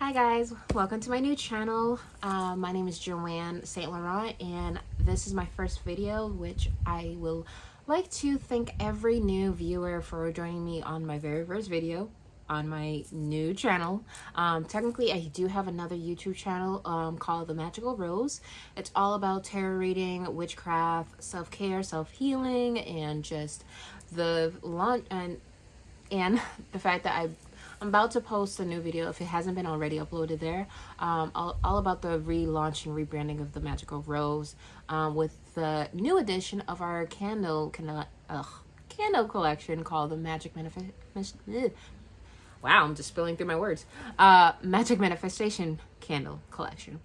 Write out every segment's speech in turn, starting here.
Hi guys, welcome to my new channel. My name is Joanne St. Laurent and this is my first video, which I will like to thank every new viewer for joining me on my very first video on my new channel. Technically I do have another YouTube channel called The Magickal Rose. It's all about tarot reading, witchcraft, self-care, self-healing, and just the launch and the fact that I'm about to post a new video, if it hasn't been already uploaded there, all about the relaunching, rebranding of the Magickal Rose, with the new edition of our candle collection called the Magic Manifest. Wow, I'm just spilling through my words. Magic Manifestation Candle Collection.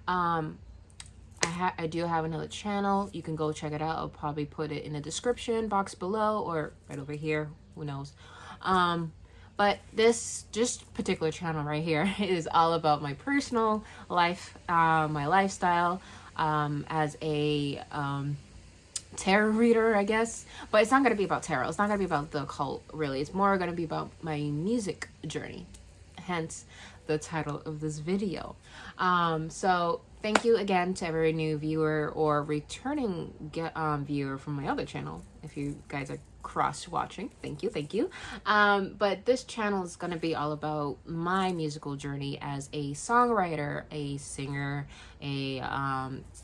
I do have another channel. You can go check it out. I'll probably put it in the description box below or right over here. Who knows? But this just particular channel right here is all about my personal life, my lifestyle, as a tarot reader, I guess. But it's not going to be about tarot. It's not going to be about the occult, really. It's more going to be about my music journey. Hence the title of this video. So thank you again to every new viewer or returning viewer from my other channel. If you guys are cross watching, thank you. But this channel is going to be all about my musical journey as a songwriter, a singer, a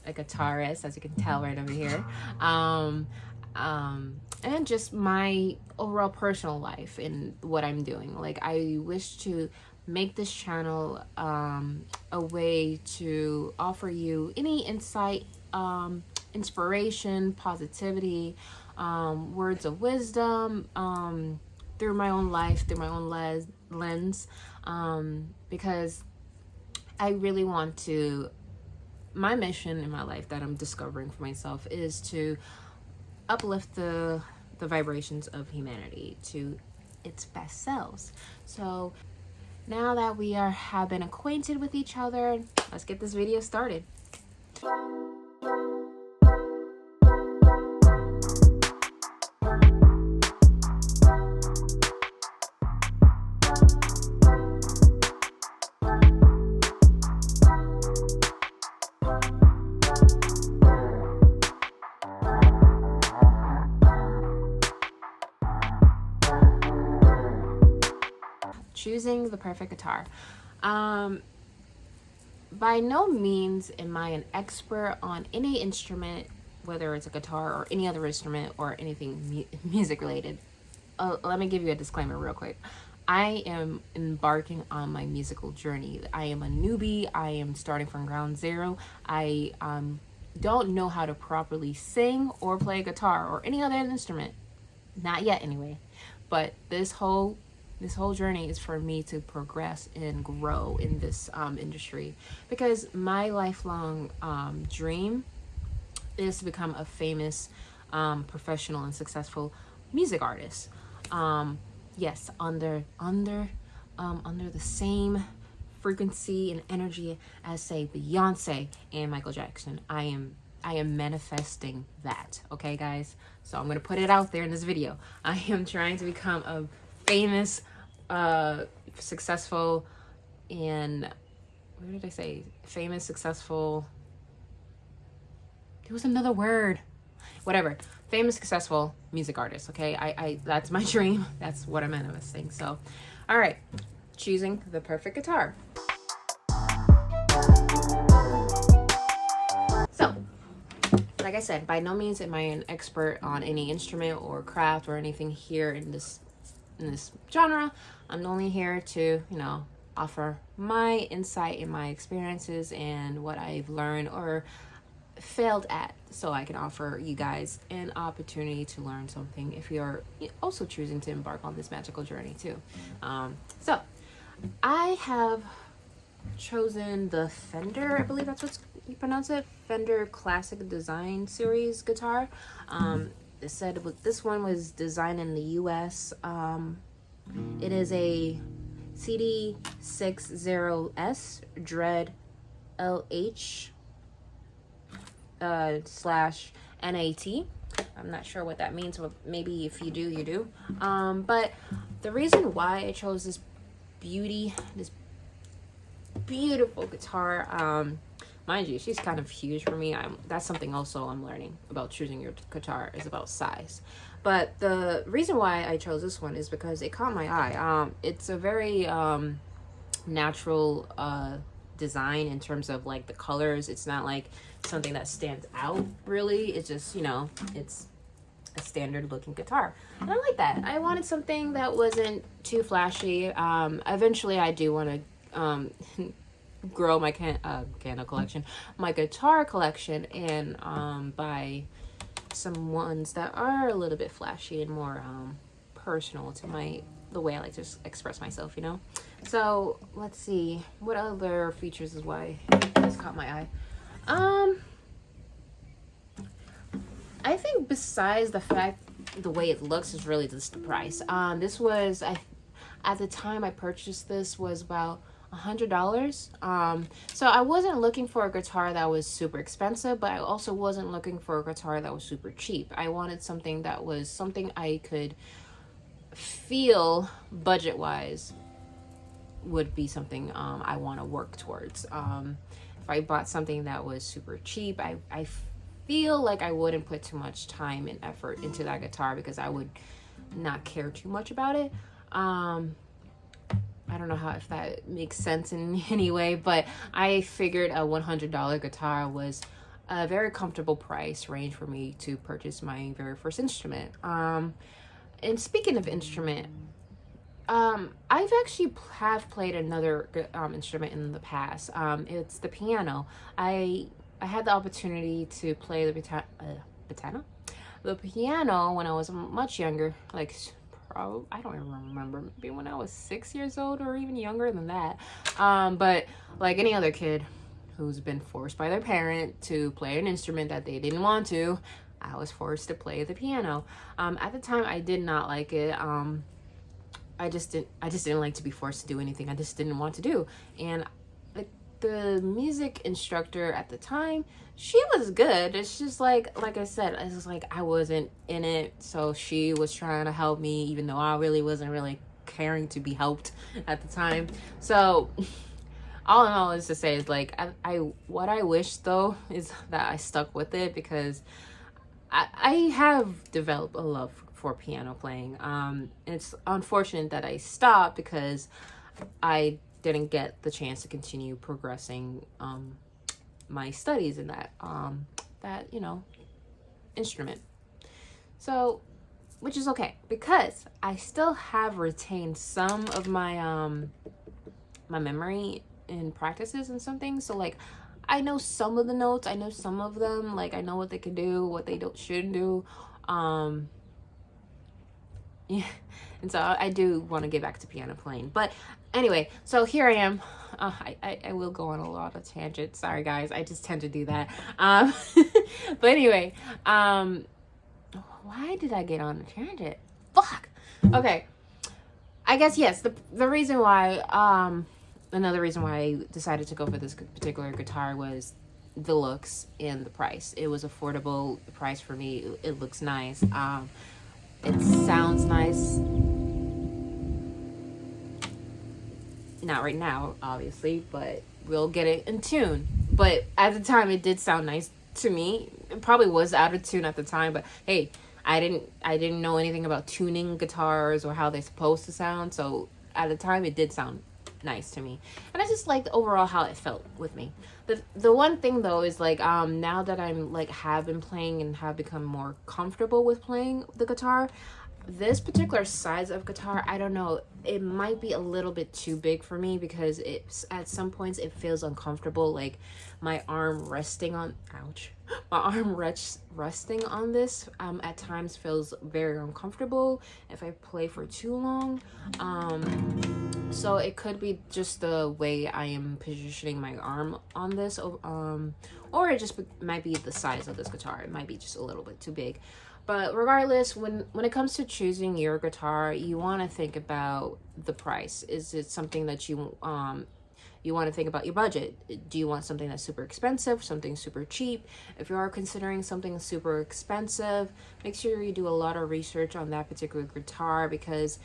guitarist, as you can tell right over here, and just my overall personal life and what I'm doing. Like, I wish to make this channel a way to offer you any insight, inspiration, positivity, words of wisdom, through my own life, through my own lens, because I really want to, my mission in my life that I'm discovering for myself is to uplift the vibrations of humanity to its best selves. So now that we have been acquainted with each other, let's get this video started. Choosing the perfect guitar. By no means am I an expert on any instrument, whether it's a guitar or any other instrument or anything music related. Let me give you a disclaimer real quick. I am embarking on my musical journey. I am a newbie. I am starting from ground zero. I don't know how to properly sing or play guitar or any other instrument. Not yet anyway. But this whole journey is for me to progress and grow in this industry, because my lifelong dream is to become a famous, professional and successful music artist. Yes, under the same frequency and energy as, say, Beyonce and Michael Jackson. I am manifesting that, okay guys? So I'm gonna put it out there in this video. I am trying to become a famous, successful, and where did I say famous, successful? There was another word. Whatever. Famous, successful music artist. Okay, I that's my dream. That's what I'm manifesting. So, all right, choosing the perfect guitar. So, like I said, by no means am I an expert on any instrument or craft or anything here in this genre. I'm only here to, offer my insight and my experiences and what I've learned or failed at, so I can offer you guys an opportunity to learn something if you're also choosing to embark on this magical journey too. So I have chosen the Fender, I believe that's what you pronounce it, Fender Classic Design Series guitar. It said this one was designed in the US. It is a CD60S Dread LH /NAT. I'm not sure what that means, but maybe if you do, you do. But the reason why I chose this beautiful guitar. Mind you, she's kind of huge for me. That's something also I'm learning about choosing your guitar, is about size. But the reason why I chose this one is because it caught my eye. It's a very natural design in terms of like the colors. It's not like something that stands out really. It's just, you know, it's a standard looking guitar, and I like that. I wanted something that wasn't too flashy. Eventually I do want to grow my candle collection, my guitar collection, and buy some ones that are a little bit flashy and more personal to the way I like to express myself, you know. So let's see what other features is why this caught my eye. I think besides the fact the way it looks is really just the price. This was at the time I purchased this was about $100. So I wasn't looking for a guitar that was super expensive, but I also wasn't looking for a guitar that was super cheap. I wanted something that was something I could feel budget wise would be something I want to work towards. If I bought something that was super cheap, I feel like I wouldn't put too much time and effort into that guitar because I would not care too much about it. I don't know if that makes sense in any way, but I figured a $100 guitar was a very comfortable price range for me to purchase my very first instrument. And speaking of instrument, I've actually have played another instrument in the past. It's the piano. I had the opportunity to play the piano when I was much younger, like I don't even remember, maybe when I was 6 years old or even younger than that. But like any other kid who's been forced by their parent to play an instrument that they didn't want to, I was forced to play the piano. At the time, I did not like it. I just didn't like to be forced to do anything I just didn't want to do. And the music instructor at the time, she was good. It's just like I said, it's just like I wasn't in it, so she was trying to help me even though I really wasn't really caring to be helped at the time. So all in all is to say is like I what I wish though is that I stuck with it, because I have developed a love for piano playing. It's unfortunate that I stopped because I didn't get the chance to continue progressing my studies in that instrument. So, which is okay because I still have retained some of my my memory in practices and some things. So like I know some of the notes, I know some of them, like I know what they can do, what they shouldn't do. Yeah, and so I do want to get back to piano playing. But anyway, so here I am. I will go on a lot of tangents. Sorry, guys. I just tend to do that. But anyway, why did I get on a tangent? Fuck. Okay. I guess, yes, the reason why, another reason why I decided to go for this particular guitar was the looks and the price. It was affordable price for me. It looks nice. It sounds nice. Not right now, obviously, but we'll get it in tune. But at the time, it did sound nice to me. It probably was out of tune at the time, but hey, I didn't know anything about tuning guitars or how they're supposed to sound. So at the time, it did sound nice to me, and I just liked overall how it felt with me. The one thing though is like now that I'm like have been playing and have become more comfortable with playing the guitar, this particular size of guitar, I don't know, it might be a little bit too big for me because it's at some points it feels uncomfortable, like my arm resting on resting on this at times feels very uncomfortable if I play for too long. So it could be just the way I am positioning my arm on this, or it just might be the size of this guitar. It might be just a little bit too big. But regardless, when it comes to choosing your guitar, you want to think about the price. Is it something that you want to think about your budget? Do you want something that's super expensive, something super cheap? If you are considering something super expensive, make sure you do a lot of research on that particular guitar, because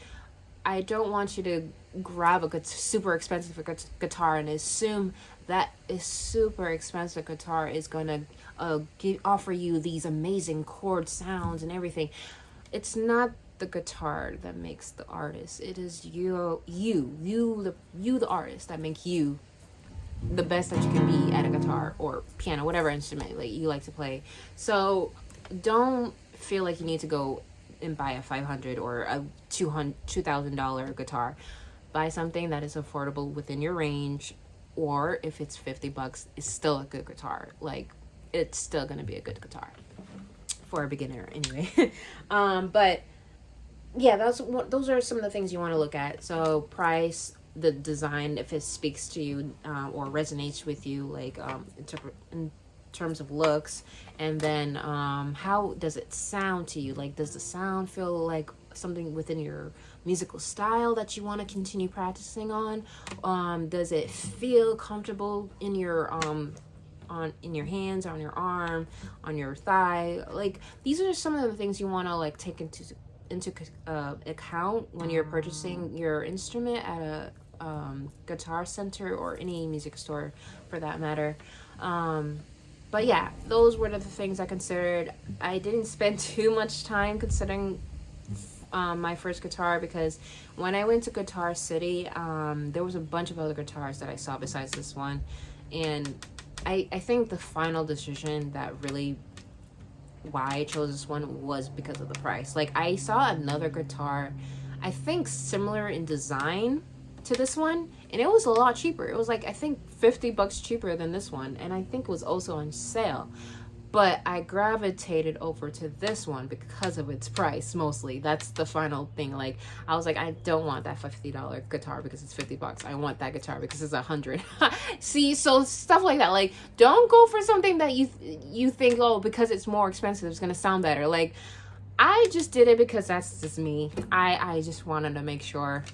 I don't want you to grab a super expensive guitar and assume that a super expensive guitar is gonna offer you these amazing chord sounds and everything. It's not the guitar that makes the artist. It is the artist that make you the best that you can be at a guitar or piano, whatever instrument like you like to play. So don't feel like you need to go and buy a $500 or a $2,000 guitar. Buy something that is affordable within your range, or if it's $50, it's still a good guitar. Like, it's still gonna be a good guitar for a beginner anyway. But yeah, those are some of the things you want to look at. So price, the design, if it speaks to you or resonates with you, like in terms of looks, and then how does it sound to you? Like, does the sound feel like something within your musical style that you want to continue practicing on? Does it feel comfortable in your in your hands, on your arm, on your thigh? Like, these are some of the things you want to like take into account when you're purchasing your instrument at a guitar center or any music store for that matter. But yeah, those were the things I considered. I didn't spend too much time considering my first guitar, because when I went to Guitar City, there was a bunch of other guitars that I saw besides this one, and I think the final decision that really why I chose this one was because of the price. Like, I saw another guitar, I think similar in design to this one, and it was a lot cheaper. It was like, I think $50 cheaper than this one, and I think it was also on sale. But I gravitated over to this one because of its price, mostly. That's the final thing. Like, I was like, I don't want that $50 guitar because it's $50. I want that guitar because it's $100. See, so stuff like that. Like, don't go for something that you think, oh, because it's more expensive, it's gonna sound better. Like, I just did it because that's just me. I just wanted to make sure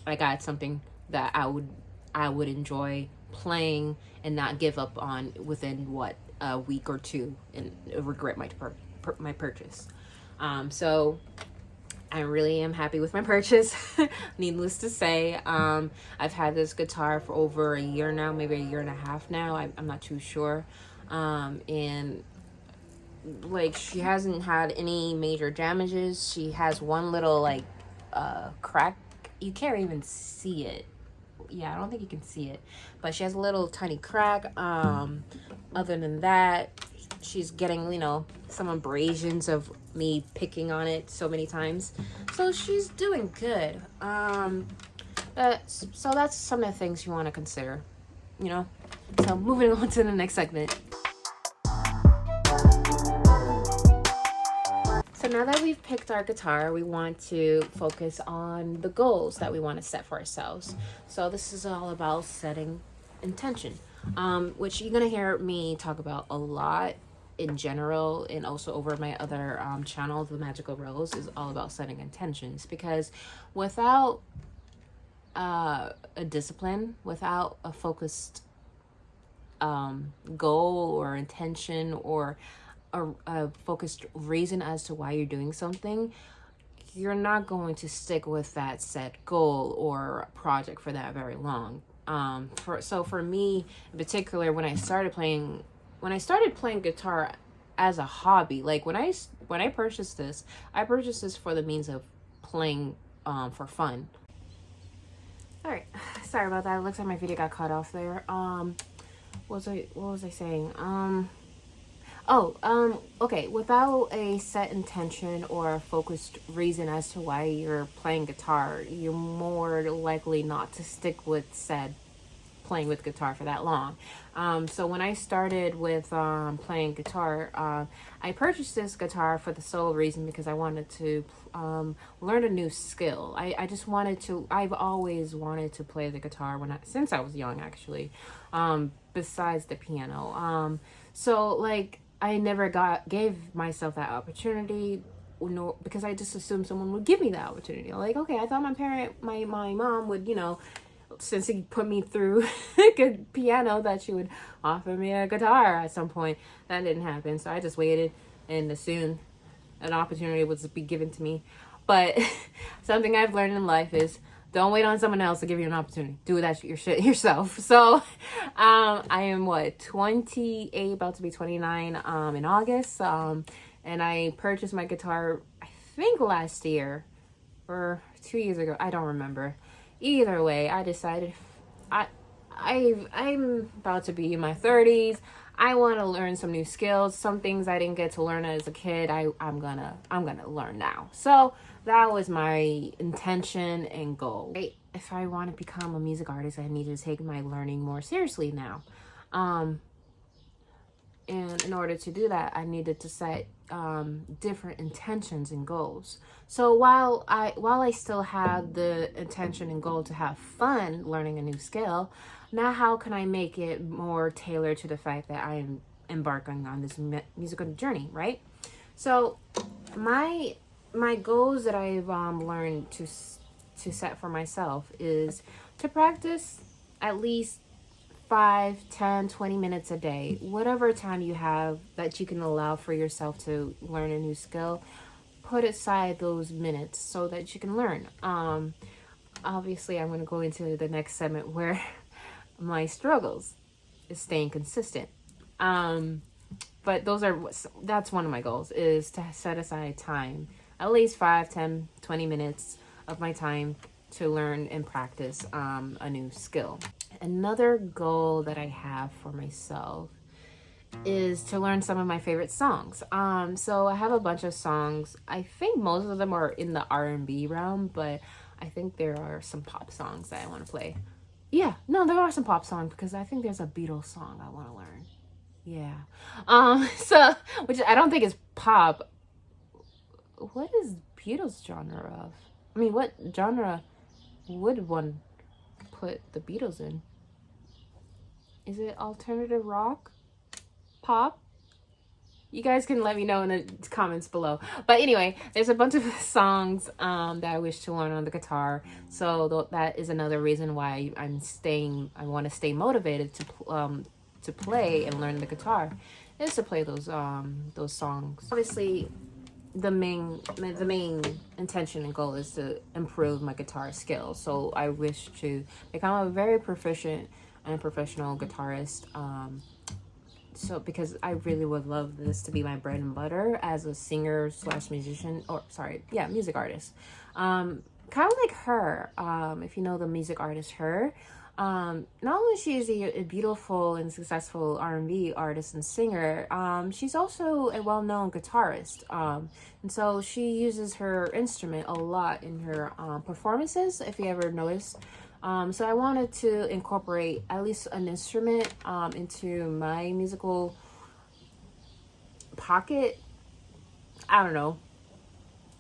I got something that I would enjoy playing and not give up on within a week or two and regret my purchase. So I really am happy with my purchase. Needless to say, I've had this guitar for over a year now, maybe a year and a half now. I'm not too sure. And like, she hasn't had any major damages. She has one little like crack. You can't even see it. Yeah, I don't think you can see it, but she has a little tiny crack. Other than that, she's getting, some abrasions of me picking on it so many times, so she's doing good. So that's some of the things you want to consider, so moving on to the next segment. So now that we've picked our guitar, we want to focus on the goals that we want to set for ourselves. So this is all about setting intention, which you're going to hear me talk about a lot in general, and also over my other channel, the Magickal Rose, is all about setting intentions. Because without a discipline, without a focused goal or intention, or a focused reason as to why you're doing something, you're not going to stick with that set goal or project for that very long. For me in particular, when I started playing guitar as a hobby, like when I purchased this, I purchased this for the means of playing for fun. All right, sorry about that. It looks like my video got cut off there. What was I saying? Okay, without a set intention or a focused reason as to why you're playing guitar, you're more likely not to stick with said playing with guitar for that long. So when I started with playing guitar, I purchased this guitar for the sole reason because I wanted to learn a new skill. I've always wanted to play the guitar since I was young, actually, besides the piano. So like, I never gave myself that opportunity, because I just assumed someone would give me that opportunity. Like, okay, I thought my mom would, since he put me through good piano, that she would offer me a guitar at some point. That didn't happen, so I just waited and assumed an opportunity would be given to me. But something I've learned in life is don't wait on someone else to give you an opportunity. Do that your shit yourself. So I am 28, about to be 29 in August. And I purchased my guitar, I think last year or 2 years ago. I don't remember. Either way, I decided I'm about to be in my 30s. I want to learn some new skills. Some things I didn't get to learn as a kid, I'm gonna learn now. So that was my intention and goal. If I want to become a music artist, I need to take my learning more seriously now. And in order to do that, I needed to set different intentions and goals. So while I still have the intention and goal to have fun learning a new skill, now how can I make it more tailored to the fact that I am embarking on this musical journey, right? So my goals that I've learned to set for myself is to practice at least 5, 10, 20 minutes a day, whatever time you have that you can allow for yourself to learn a new skill. Put aside those minutes so that you can learn. Obviously, I'm going to go into the next segment where my struggles is staying consistent. But that's one of my goals, is to set aside time, at least 5, 10, 20 minutes of my time to learn and practice a new skill. Another goal that I have for myself is to learn some of my favorite songs. So I have a bunch of songs. I think most of them are in the R&B realm, but I think there are some pop songs that I want to play. Yeah, no, there are some pop songs because I think there's a Beatles song I want to learn. Yeah. So, which I don't think is pop. What is Beatles genre of? I mean, what genre would one put the Beatles in? Is it alternative rock? Pop? You guys can let me know in the comments below. But anyway, there's a bunch of songs that I wish to learn on the guitar. So that is another reason why I want to stay motivated to play and learn the guitar, is to play those songs. Obviously, the main intention and goal is to improve my guitar skills. So I wish to become a very proficient and professional guitarist. So because I really would love this to be my bread and butter as a singer / musician, music artist. Kind of like her. If you know the music artist Her. Not only she is a beautiful and successful R&B artist and singer, she's also a well-known guitarist. And so she uses her instrument a lot in her performances, if you ever noticed. So I wanted to incorporate at least an instrument into my musical pocket. I don't know.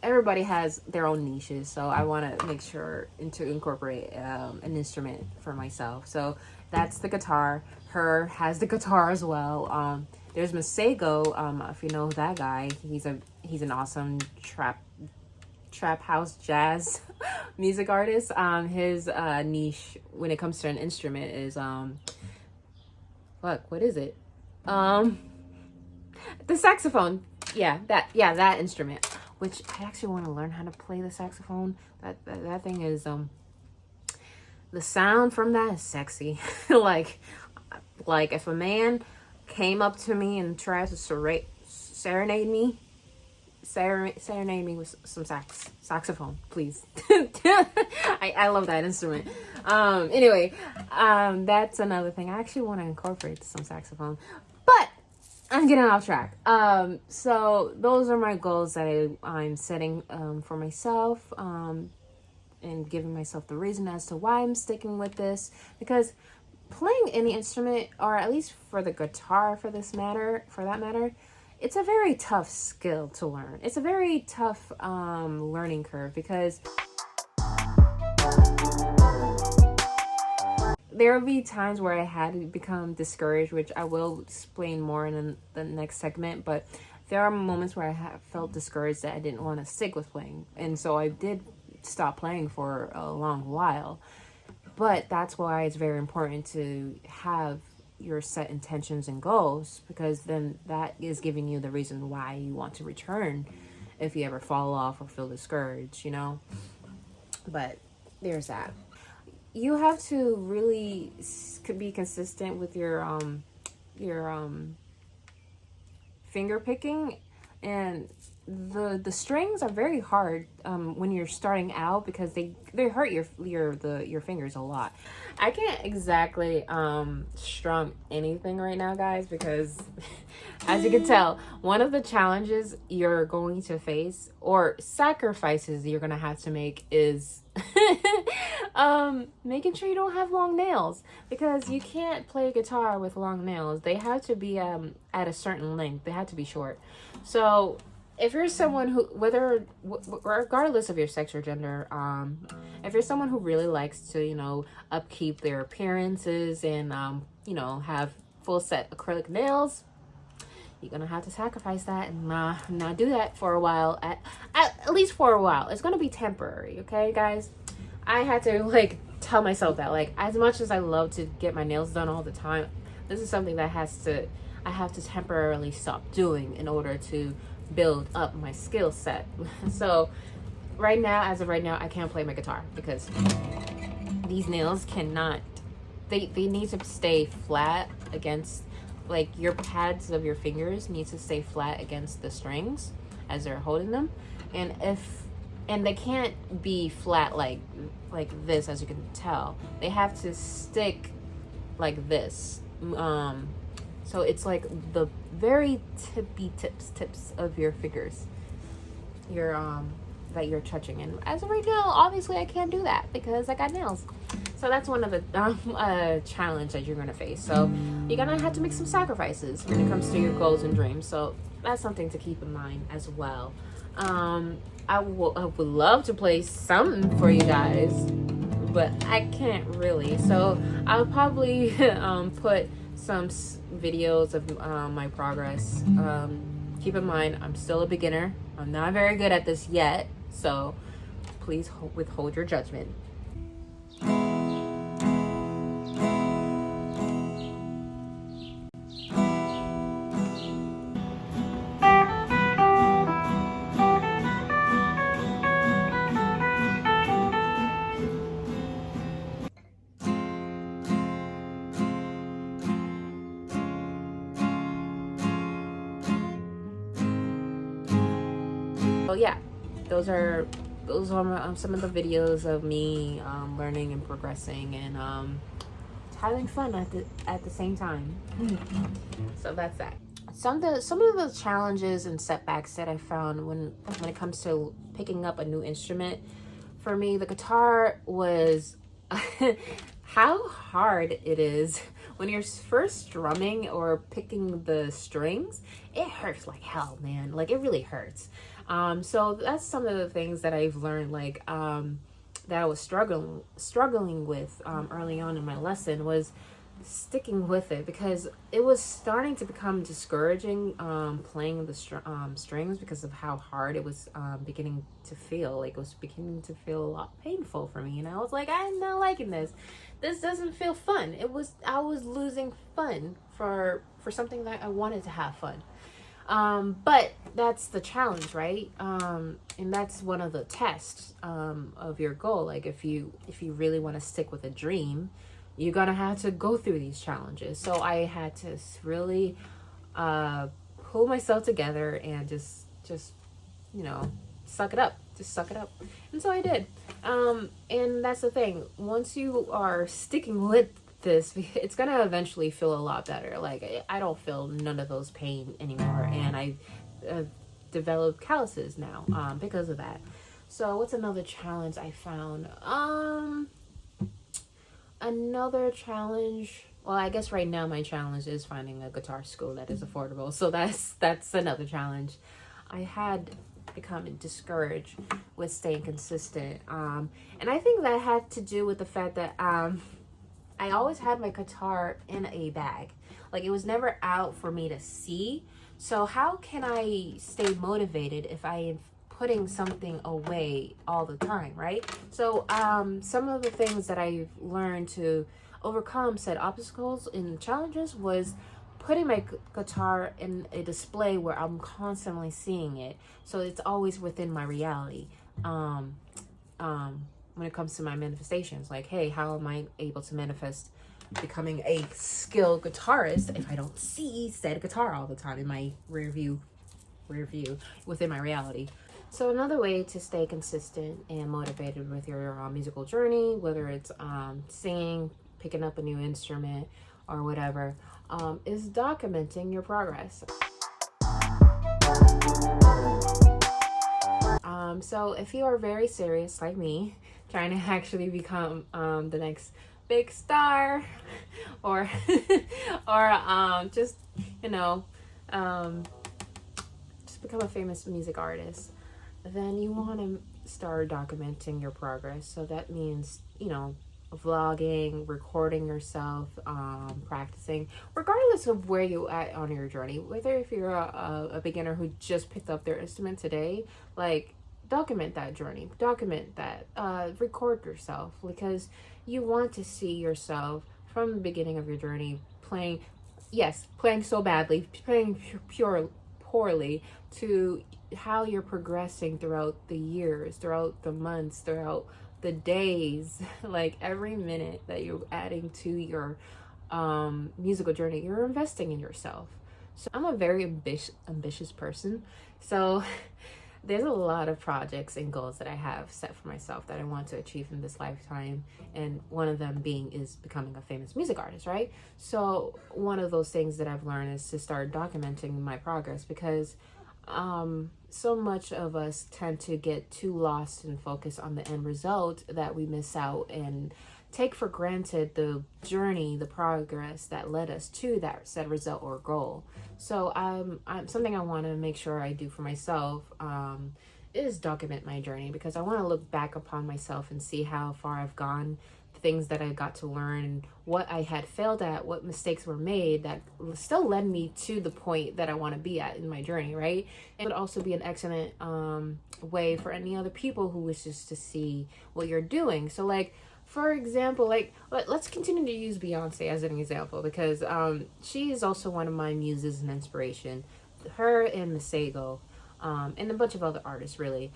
Everybody has their own niches, so I want to make sure to incorporate an instrument for myself. So that's the guitar. Her has the guitar as well. There's Magickal. If you know that guy, he's an awesome trap house jazz music artist. His niche when it comes to an instrument is what is it? The saxophone. That instrument. Which I actually want to learn how to play the saxophone. That thing is the sound from that is sexy. like if a man came up to me and tried to serenade me with some saxophone, please. I love that instrument. Anyway, that's another thing. I actually want to incorporate some saxophone, but I'm getting off track. So those are my goals that I'm setting for myself, and giving myself the reason as to why I'm sticking with this, because playing any instrument, or at least for the guitar for that matter, it's a very tough skill to learn. It's a very tough learning curve, because there will be times where I had to become discouraged, which I will explain more in the next segment. But there are moments where I have felt discouraged that I didn't want to stick with playing. And so I did stop playing for a long while. But that's why it's very important to have your set intentions and goals, because then that is giving you the reason why you want to return if you ever fall off or feel discouraged, you know. But there's that. You have to really be consistent with your finger picking, and the strings are very hard when you're starting out, because they hurt your fingers a lot. I can't exactly strum anything right now, guys, because as you can tell, one of the challenges you're going to face, or sacrifices you're gonna have to make, is making sure you don't have long nails, because you can't play guitar with long nails. They have to be at a certain length. They have to be short. So if you're someone who, regardless of your sex or gender, if you're someone who really likes to, you know, upkeep their appearances and, you know, have full set acrylic nails, you're gonna have to sacrifice that and not do that for a while, at least for a while. It's gonna be temporary, okay, guys? I had to, like, tell myself that, like, as much as I love to get my nails done all the time, this is something that I have to temporarily stop doing in order to build up my skill set. So as of right now, I can't play my guitar because these nails cannot, they need to stay flat against, like, your pads of your fingers need to stay flat against the strings as they're holding them. And they can't be flat like this, as you can tell. They have to stick like this. So it's like the very tips of your fingers, that you're touching. And as of right now, obviously I can't do that because I got nails. So that's one of the challenge that you're gonna face. So you're gonna have to make some sacrifices when it comes to your goals and dreams. So that's something to keep in mind as well. I would love to play something for you guys, but I can't really. So I'll probably put some videos of my progress. Keep in mind, I'm still a beginner. I'm not very good at this yet, so please withhold your judgment. So yeah, those are some of the videos of me learning and progressing and having fun at the same time. So that's that. Some of the challenges and setbacks that I found when it comes to picking up a new instrument, for me, the guitar was how hard it is when you're first strumming or picking the strings. It hurts like hell, man. Like, it really hurts. So that's some of the things that I've learned, like, that I was struggling with early on in my lesson, was sticking with it, because it was starting to become discouraging playing the strings, because of how hard it was beginning to feel. Like, it was beginning to feel a lot painful for me, and I was like, I'm not liking this. This doesn't feel fun. I was losing fun for something that I wanted to have fun. But that's the challenge, right? And that's one of the tests of your goal. Like, if you really want to stick with a dream, you're gonna have to go through these challenges. So I had to really pull myself together and just you know, suck it up. Just suck it up. And so I did. And that's the thing. Once you are sticking with this, it's gonna eventually feel a lot better. Like, I don't feel none of those pain anymore, and I developed calluses now because of that. So what's another challenge I found? Another challenge, well, I guess right now my challenge is finding a guitar school that is affordable. So that's another challenge. I had become discouraged with staying consistent, and I think that had to do with the fact that I always had my guitar in a bag. Like, it was never out for me to see. So how can I stay motivated if I am putting something away all the time, right? So some of the things that I've learned to overcome said obstacles and challenges was putting my guitar in a display where I'm constantly seeing it, so it's always within my reality. When it comes to my manifestations, like, hey, how am I able to manifest becoming a skilled guitarist if I don't see said guitar all the time in my rear view within my reality? So another way to stay consistent and motivated with your musical journey, whether it's singing, picking up a new instrument, or whatever, is documenting your progress. So if you are very serious like me, trying to actually become the next big star, or just, you know, just become a famous music artist, then you want to start documenting your progress. So that means, you know, vlogging, recording yourself, practicing, regardless of where you at on your journey. Whether if you're a beginner who just picked up their instrument today, like, document that journey, document that, record yourself, because you want to see yourself from the beginning of your journey playing so badly, playing poorly, to how you're progressing throughout the years, throughout the months, throughout the days. Like, every minute that you're adding to your musical journey, you're investing in yourself. So I'm a very ambitious person, so there's a lot of projects and goals that I have set for myself that I want to achieve in this lifetime, and one of them is becoming a famous music artist, right? So one of those things that I've learned is to start documenting my progress, because so much of us tend to get too lost and focused on the end result that we miss out and take for granted the journey, the progress that led us to that said result or goal. So I'm something I want to make sure I do for myself, is document my journey, because I want to look back upon myself and see how far I've gone, the things that I got to learn, what I had failed at, what mistakes were made that still led me to the point that I want to be at in my journey, right? It would also be an excellent way for any other people who wishes to see what you're doing. So, like, for example, like, let's continue to use Beyonce as an example, because she is also one of my muses and inspiration. Her and Magickal, and a bunch of other artists, really,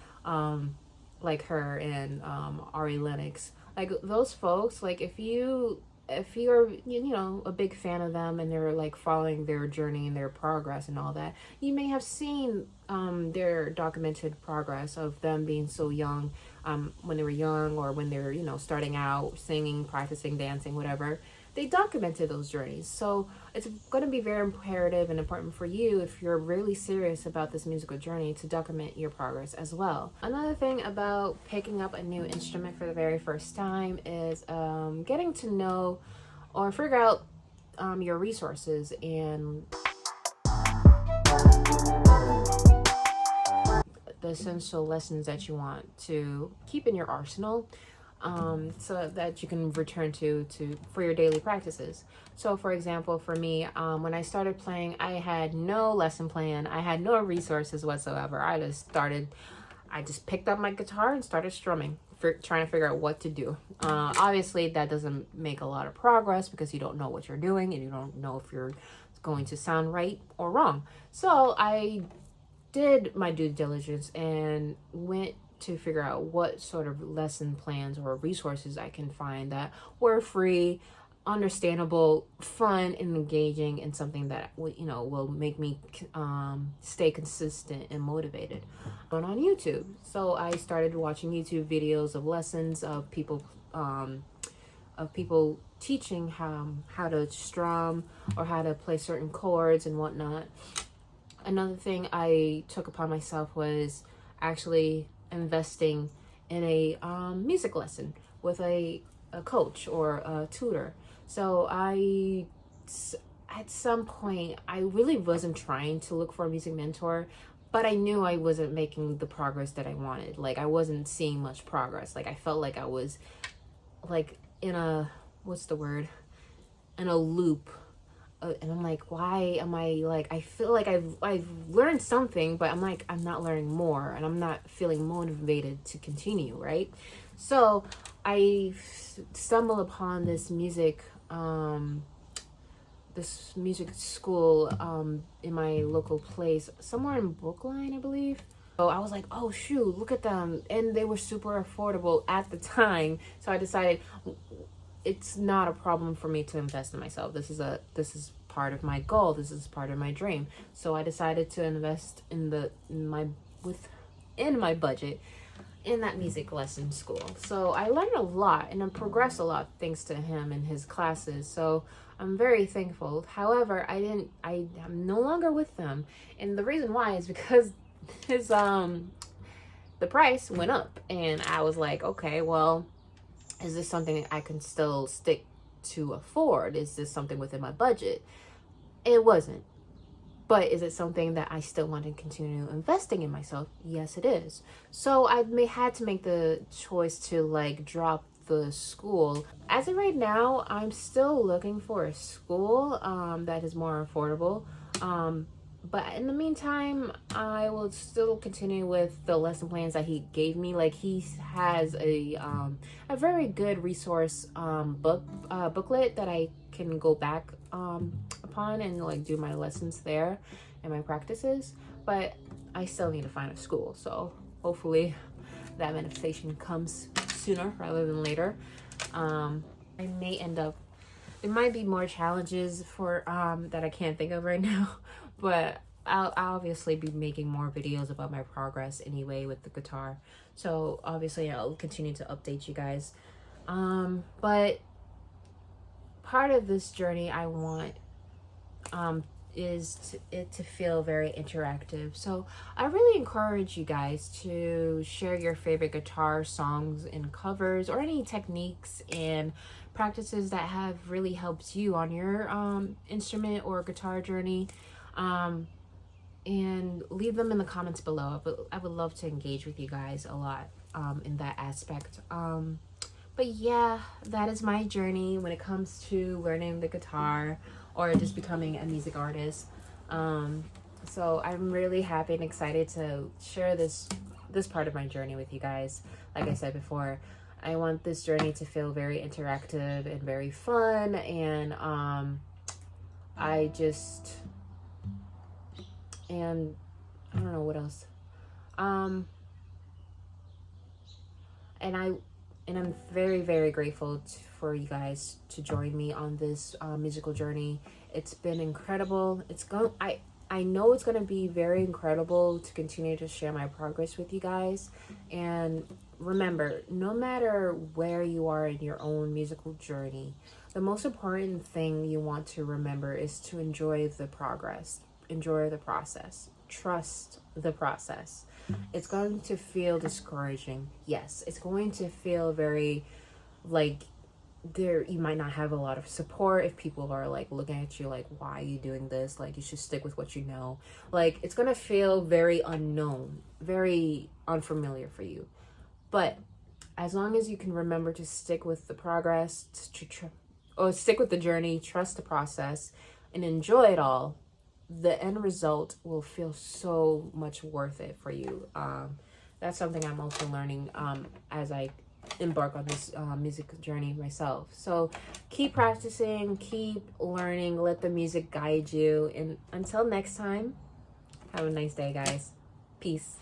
like her and Ari Lennox. Like, those folks, like, if you're a big fan of them and they're like following their journey and their progress and all that, you may have seen their documented progress of them being so young, when they were young, or when they're, starting out singing, practicing, dancing, whatever. They documented those journeys. So it's going to be very imperative and important for you, if you're really serious about this musical journey, to document your progress as well. Another thing about picking up a new instrument for the very first time is getting to know or figure out your resources and the essential lessons that you want to keep in your arsenal, so that you can return to for your daily practices. So, for example, for me, when I started playing, I had no lesson plan. I had no resources whatsoever. I just picked up my guitar and started strumming, trying to figure out what to do. Obviously, that doesn't make a lot of progress, because you don't know what you're doing and you don't know if you're going to sound right or wrong. So I did my due diligence and went to figure out what sort of lesson plans or resources I can find that were free, understandable, fun, and engaging, and something that will make me stay consistent and motivated. On YouTube, so I started watching YouTube videos of lessons of people teaching how to strum or how to play certain chords and whatnot. Another thing I took upon myself was actually investing in a music lesson with a coach or a tutor. So at some point, I really wasn't trying to look for a music mentor, but I knew I wasn't making the progress that I wanted. Like, I wasn't seeing much progress. Like, I felt like I was like in a, in a loop. And I'm like, why am I like, I feel like I've learned something, but I'm like, I'm not learning more, and I'm not feeling motivated to continue, right? So I stumbled upon this music this music school in my local place, somewhere in Brookline, I believe. So I was like, oh shoot, look at them, and they were super affordable at the time. So I decided it's not a problem for me to invest in myself. This is part of my goal. This is part of my dream. So I decided to invest within my budget in that music lesson school. So I learned a lot and I progressed a lot thanks to him and his classes. So I'm very thankful. However, I'm no longer with them. And the reason why is because his the price went up, and I was like, okay, well, is this something I can still stick to afford? Is this something within my budget? It wasn't. But is it something that I still want to continue investing in myself? Yes, it is. So I had to make the choice to like drop the school. As of right now, I'm still looking for a school that is more affordable. But in the meantime, I will still continue with the lesson plans that he gave me. Like, he has a very good resource booklet that I can go back upon and like do my lessons there and my practices. But I still need to find a school, so hopefully that manifestation comes sooner rather than later. I may end up, there might be more challenges for that I can't think of right now, but I'll obviously be making more videos about my progress anyway with the guitar. So obviously I'll continue to update you guys. But part of this journey I want is it to feel very interactive. So I really encourage you guys to share your favorite guitar songs and covers, or any techniques and practices that have really helped you on your instrument or guitar journey, and leave them in the comments below. I would love to engage with you guys a lot in that aspect. But yeah, that is my journey when it comes to learning the guitar or just becoming a music artist. So I'm really happy and excited to share this part of my journey with you guys. Like I said before, I want this journey to feel very interactive and very fun, and I don't know what else. And I'm very, very grateful for you guys to join me on this musical journey. It's been incredible. I know it's going to be very incredible to continue to share my progress with you guys. And remember, no matter where you are in your own musical journey, the most important thing you want to remember is to enjoy the progress, enjoy the process, trust the process. It's going to feel discouraging. Yes, it's going to feel very like you might not have a lot of support if people are like looking at you like, why are you doing this? Like, you should stick with what you know. Like, it's gonna feel very unknown, very unfamiliar for you. But as long as you can remember to stick with the progress, or stick with the journey, trust the process, and enjoy it all, the end result will feel so much worth it for you. That's something I'm also learning as I embark on this music journey myself. So keep practicing, keep learning, let the music guide you, and until next time, have a nice day, guys. Peace.